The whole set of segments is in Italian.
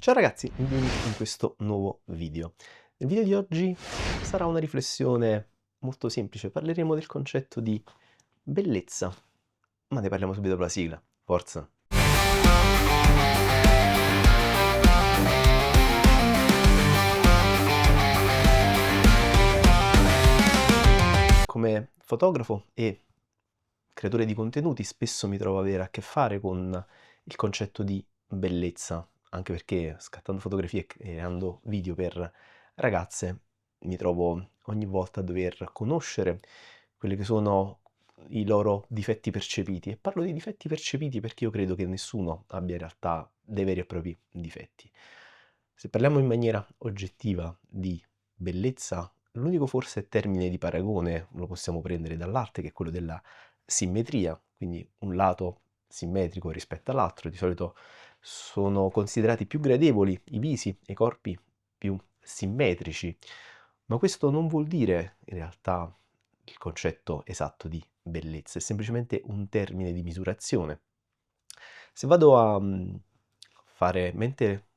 Ciao ragazzi, benvenuti in questo nuovo video. Nel video di oggi sarà una riflessione molto semplice, parleremo del concetto di bellezza, ma ne parliamo subito dopo la sigla, forza! Come fotografo e creatore di contenuti spesso mi trovo ad avere a che fare con il concetto di bellezza, anche perché scattando fotografie e creando video per ragazze mi trovo ogni volta a dover conoscere quelli che sono i loro difetti percepiti. E parlo di difetti percepiti perché io credo che nessuno abbia in realtà dei veri e propri difetti. Se parliamo in maniera oggettiva di bellezza, l'unico forse termine di paragone lo possiamo prendere dall'arte, che è quello della simmetria, quindi un lato simmetrico rispetto all'altro. Di solito sono considerati più gradevoli i visi e i corpi più simmetrici, ma questo non vuol dire in realtà il concetto esatto di bellezza, è semplicemente un termine di misurazione. Se vado a fare mente,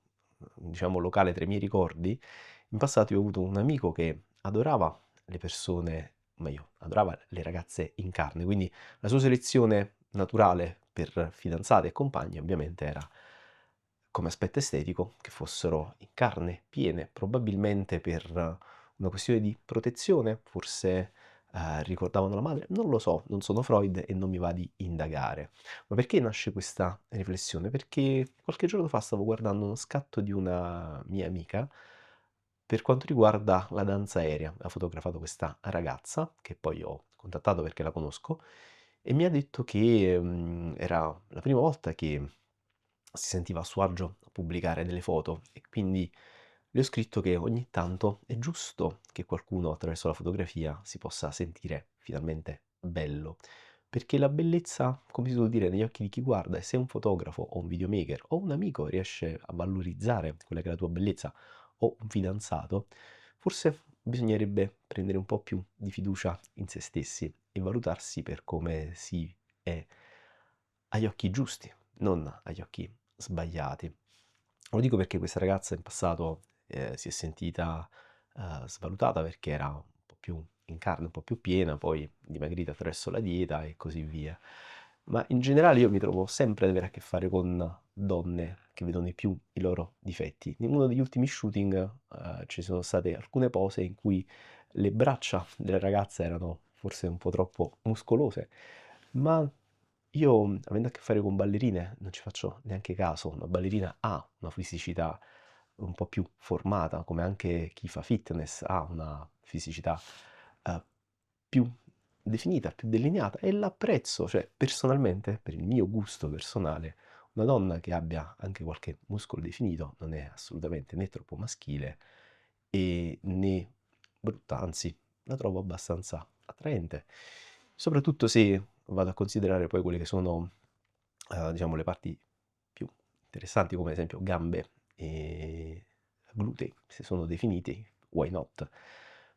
diciamo, locale tra i miei ricordi, in passato io ho avuto un amico che adorava le persone, meglio, adorava le ragazze in carne, quindi la sua selezione naturale per fidanzate e compagne ovviamente era come aspetto estetico che fossero in carne, piene, probabilmente per una questione di protezione, forse ricordavano la madre, non lo so, non sono Freud e non mi va di indagare. Ma perché nasce questa riflessione? Perché qualche giorno fa stavo guardando uno scatto di una mia amica per quanto riguarda la danza aerea. Ha fotografato questa ragazza, che poi ho contattato perché la conosco, e mi ha detto che era la prima volta che si sentiva a suo agio a pubblicare delle foto e quindi le ho scritto che ogni tanto è giusto che qualcuno attraverso la fotografia si possa sentire finalmente bello, perché la bellezza, come si suol dire, negli occhi di chi guarda, e se un fotografo o un videomaker o un amico riesce a valorizzare quella che è la tua bellezza o un fidanzato, forse bisognerebbe prendere un po' più di fiducia in se stessi e valutarsi per come si è agli occhi giusti, non agli occhi sbagliati. Lo dico perché questa ragazza in passato si è sentita svalutata perché era un po' più in carne, un po' più piena, poi dimagrita attraverso la dieta e così via. Ma in generale io mi trovo sempre ad avere a che fare con donne che vedono di più i loro difetti. In uno degli ultimi shooting ci sono state alcune pose in cui le braccia della ragazza erano forse un po' troppo muscolose, ma io, avendo a che fare con ballerine, non ci faccio neanche caso. Una ballerina ha una fisicità un po' più formata, come anche chi fa fitness ha una fisicità eh, più definita, più delineata e l'apprezzo, cioè personalmente, per il mio gusto personale, una donna che abbia anche qualche muscolo definito non è assolutamente né troppo maschile e né brutta, anzi, la trovo abbastanza attraente, soprattutto se vado a considerare poi quelle che sono, diciamo, le parti più interessanti, come ad esempio gambe e glutei, se sono definiti, why not?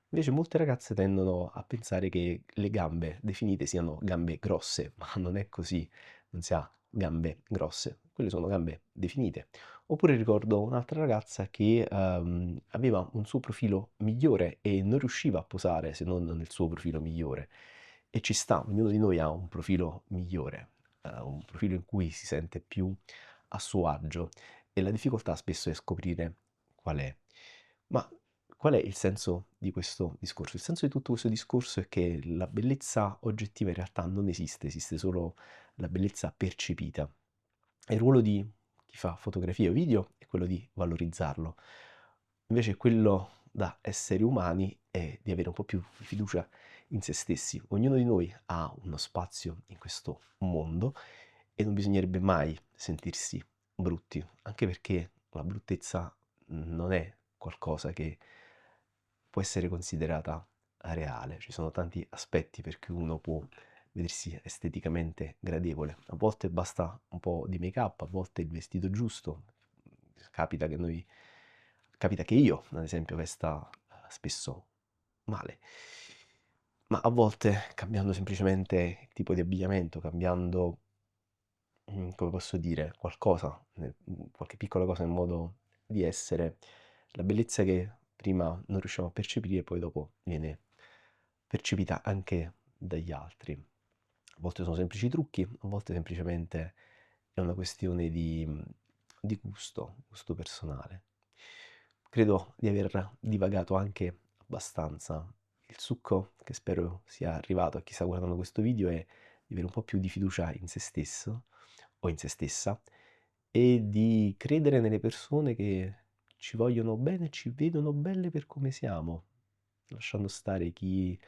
Invece molte ragazze tendono a pensare che le gambe definite siano gambe grosse, ma non è così, non si ha gambe grosse, quelle sono gambe definite. Oppure ricordo un'altra ragazza che aveva un suo profilo migliore e non riusciva a posare se non nel suo profilo migliore. E ci sta, ognuno di noi ha un profilo migliore, un profilo in cui si sente più a suo agio e la difficoltà spesso è scoprire qual è. Ma qual è il senso di questo discorso? Il senso di tutto questo discorso è che la bellezza oggettiva in realtà non esiste, esiste solo la bellezza percepita. E il ruolo di chi fa fotografia o video è quello di valorizzarlo. Invece quello da esseri umani è di avere un po' più di fiducia in se stessi. Ognuno di noi ha uno spazio in questo mondo e non bisognerebbe mai sentirsi brutti, anche perché la bruttezza non è qualcosa che può essere considerata reale. Ci sono tanti aspetti per cui uno può vedersi esteticamente gradevole. A volte basta un po' di make-up, a volte il vestito giusto. Capita che noi, capita che io, ad esempio, vesta spesso male. Ma a volte cambiando semplicemente il tipo di abbigliamento, cambiando come posso dire, qualcosa, qualche piccola cosa nel modo di essere la bellezza che prima non riusciamo a percepire e poi dopo viene percepita anche dagli altri. A volte sono semplici trucchi, a volte semplicemente è una questione di gusto personale. Credo di aver divagato anche abbastanza. Il succo che spero sia arrivato a chi sta guardando questo video è di avere un po' più di fiducia in se stesso o in se stessa e di credere nelle persone che ci vogliono bene e ci vedono belle per come siamo, lasciando stare chi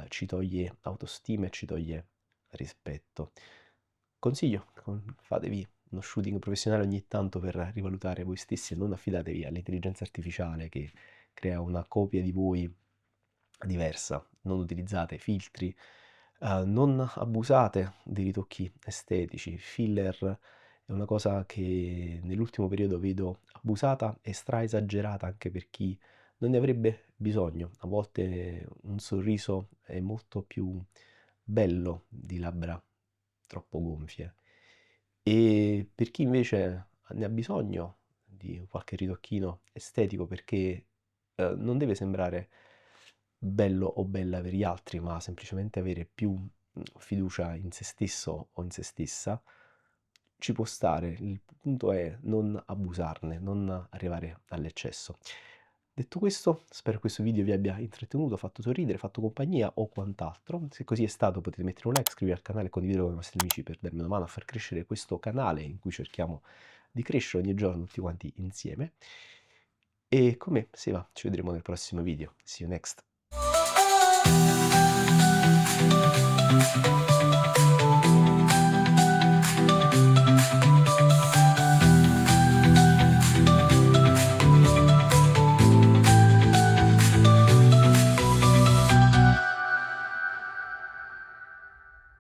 ci toglie autostima e ci toglie rispetto. Consiglio, fatevi uno shooting professionale ogni tanto per rivalutare voi stessi e non affidatevi all'intelligenza artificiale che crea una copia di voi diversa. Non utilizzate filtri, non abusate dei ritocchi estetici. Filler è una cosa che nell'ultimo periodo vedo abusata e stra-esagerata anche per chi non ne avrebbe bisogno. A volte un sorriso è molto più bello di labbra troppo gonfie. E per chi invece ne ha bisogno di qualche ritocchino estetico perché non deve sembrare bello o bella per gli altri, ma semplicemente avere più fiducia in se stesso o in se stessa, ci può stare. Il punto è non abusarne, non arrivare all'eccesso. Detto questo, spero che questo video vi abbia intrattenuto, fatto sorridere, fatto compagnia o quant'altro. Se così è stato potete mettere un like, iscrivervi al canale e condividere con i vostri amici per darmi una mano a far crescere questo canale in cui cerchiamo di crescere ogni giorno tutti quanti insieme. E come si va, ci vedremo nel prossimo video. See you next.